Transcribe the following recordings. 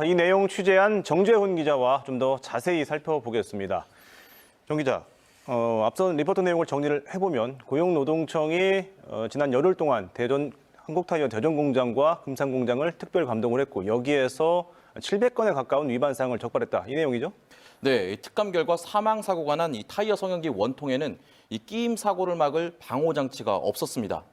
이 내용 취재한 정재훈 기자와 좀 더 자세히 살펴보겠습니다. 정 기자, 앞서 리포트 내용을 정리를 해보면 고용노동청이 지난 열흘 동안 한국타이어 대전공장과 금산공장을 특별 감동을 했고 여기에서 700건에 가까운 위반 사항을 적발했다. 이 내용이죠? 네, 특감 결과 사망 사고가 난 이 타이어 성형기 원통에는 이 끼임 사고를 막을 방호 장치가 없었습니다.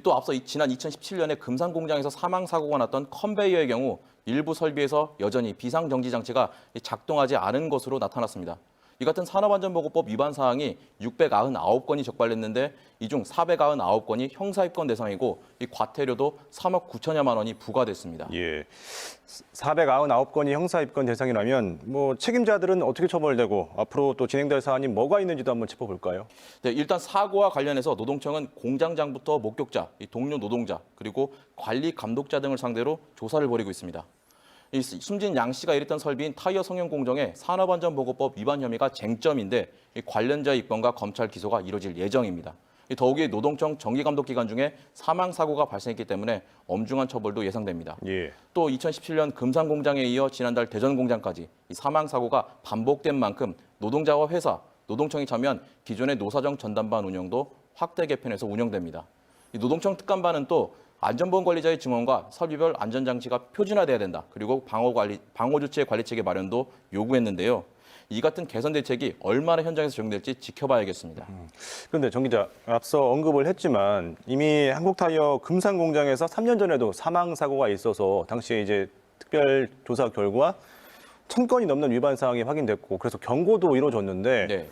또 앞서 지난 2017년에 금산공장에서 사망 사고가 났던 컨베이어의 경우 일부 설비에서 여전히 비상정지 장치가 작동하지 않은 것으로 나타났습니다. 이 같은 산업안전보건법 위반 사항이 699건이 적발됐는데 이 중 499건이 형사입건 대상이고 이 과태료도 3억 9천여만 원이 부과됐습니다. 예, 499건이 형사입건 대상이라면 책임자들은 어떻게 처벌되고 앞으로 또 진행될 사안이 뭐가 있는지도 한번 짚어볼까요? 네, 일단 사고와 관련해서 노동청은 공장장부터 목격자, 동료 노동자, 그리고 관리 감독자 등을 상대로 조사를 벌이고 있습니다. 숨진 양 씨가 일했던 설비인 타이어 성형 공정의 산업안전보건법 위반 혐의가 쟁점인데 관련자 입건과 검찰 기소가 이뤄질 예정입니다. 더욱이 노동청 정기감독 기간 중에 사망 사고가 발생했기 때문에 엄중한 처벌도 예상됩니다. 예. 또 2017년 금산공장에 이어 지난달 대전공장까지 이 사망 사고가 반복된 만큼 노동자와 회사, 노동청이 참여한 기존의 노사정 전담반 운영도 확대 개편해서 운영됩니다. 이 노동청 특감반은 또 안전보건 관리자의 증언과 설비별 안전장치가 표준화돼야 된다. 그리고 방호조치의 관리체계 마련도 요구했는데요. 이 같은 개선 대책이 얼마나 현장에서 적용될지 지켜봐야겠습니다. 그런데 정 기자, 앞서 언급을 했지만 이미 한국타이어 금산공장에서 3년 전에도 사망 사고가 있어서 당시에 이제 특별 조사 결과 1000건이 넘는 위반 사항이 확인됐고 그래서 경고도 이루어졌는데 네.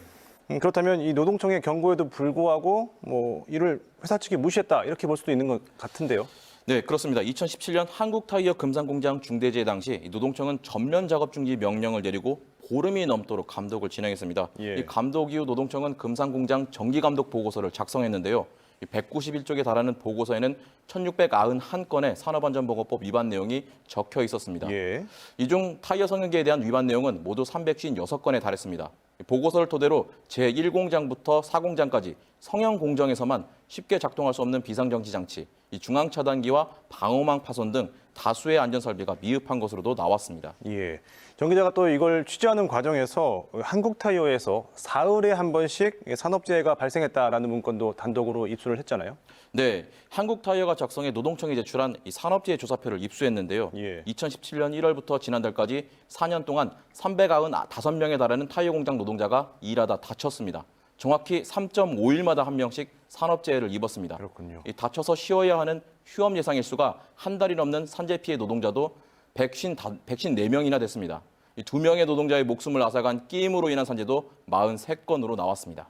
그렇다면 이 노동청의 경고에도 불구하고 이를 회사 측이 무시했다 이렇게 볼 수도 있는 것 같은데요. 네, 그렇습니다. 2017년 한국타이어 금산공장 중대재해 당시 노동청은 전면 작업 중지 명령을 내리고 보름이 넘도록 감독을 진행했습니다. 예. 이 감독 이후 노동청은 금산공장 정기감독 보고서를 작성했는데요. 191쪽에 달하는 보고서에는 1691건의 산업안전보건법 위반 내용이 적혀 있었습니다. 예. 이 중 타이어 성형기에 대한 위반 내용은 모두 356건에 달했습니다. 보고서를 토대로 제1공장부터 4공장까지 성형 공정에서만 쉽게 작동할 수 없는 비상정지 장치, 이 중앙차단기와 방호망 파손 등 다수의 안전설비가 미흡한 것으로도 나왔습니다. 예. 정 기자가 또 이걸 취재하는 과정에서 한국타이어에서 사흘에 한 번씩 산업재해가 발생했다라는 문건도 단독으로 입수를 했잖아요. 네, 한국타이어가 작성해 노동청이 제출한 이 산업재해 조사표를 입수했는데요. 예. 2017년 1월부터 지난달까지 4년 동안 395명에 달하는 타이어 공장 노동자가 일하다 다쳤습니다. 정확히 3.5일마다 한 명씩 산업재해를 입었습니다. 그렇군요. 다쳐서 쉬어야 하는 휴업 예상 일수가 한 달이 넘는 산재 피해 노동자도 154명이나 됐습니다. 2명의 노동자의 목숨을 앗아간 끼임으로 인한 산재도 43건으로 나왔습니다.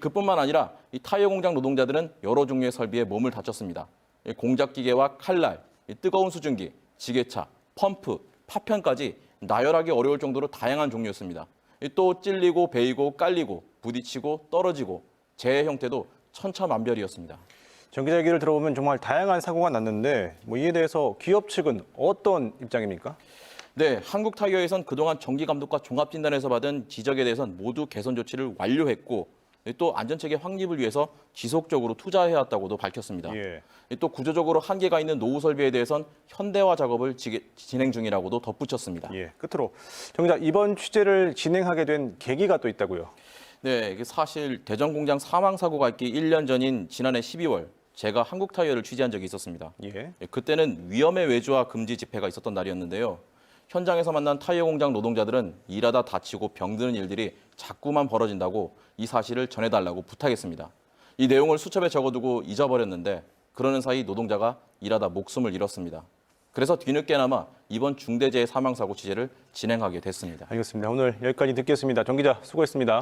그뿐만 아니라 이 타이어 공장 노동자들은 여러 종류의 설비에 몸을 다쳤습니다. 공작 기계와 칼날, 뜨거운 수증기, 지게차, 펌프, 파편까지 나열하기 어려울 정도로 다양한 종류였습니다. 또 찔리고 베이고 깔리고 부딪히고 떨어지고 재해 형태도 천차만별이었습니다. 정 기자 얘기를 들어보면 정말 다양한 사고가 났는데 이에 대해서 기업 측은 어떤 입장입니까? 네, 한국타이어에선 그동안 정기감독과 종합진단에서 받은 지적에 대해선 모두 개선 조치를 완료했고 또 안전체계 확립을 위해서 지속적으로 투자해왔다고도 밝혔습니다. 예. 또 구조적으로 한계가 있는 노후 설비에 대해선 현대화 작업을 진행 중이라고도 덧붙였습니다. 예. 끝으로 정 기자, 이번 취재를 진행하게 된 계기가 또 있다고요? 네, 사실 대전 공장 사망 사고가 있기 1년 전인 지난해 12월 제가 한국타이어를 취재한 적이 있었습니다. 예. 그때는 위험의 외주화 금지 집회가 있었던 날이었는데요. 현장에서 만난 타이어 공장 노동자들은 일하다 다치고 병드는 일들이 자꾸만 벌어진다고 이 사실을 전해달라고 부탁했습니다. 이 내용을 수첩에 적어두고 잊어버렸는데 그러는 사이 노동자가 일하다 목숨을 잃었습니다. 그래서 뒤늦게나마 이번 중대재해 사망사고 취재를 진행하게 됐습니다. 알겠습니다. 오늘 여기까지 듣겠습니다. 정 기자 수고했습니다.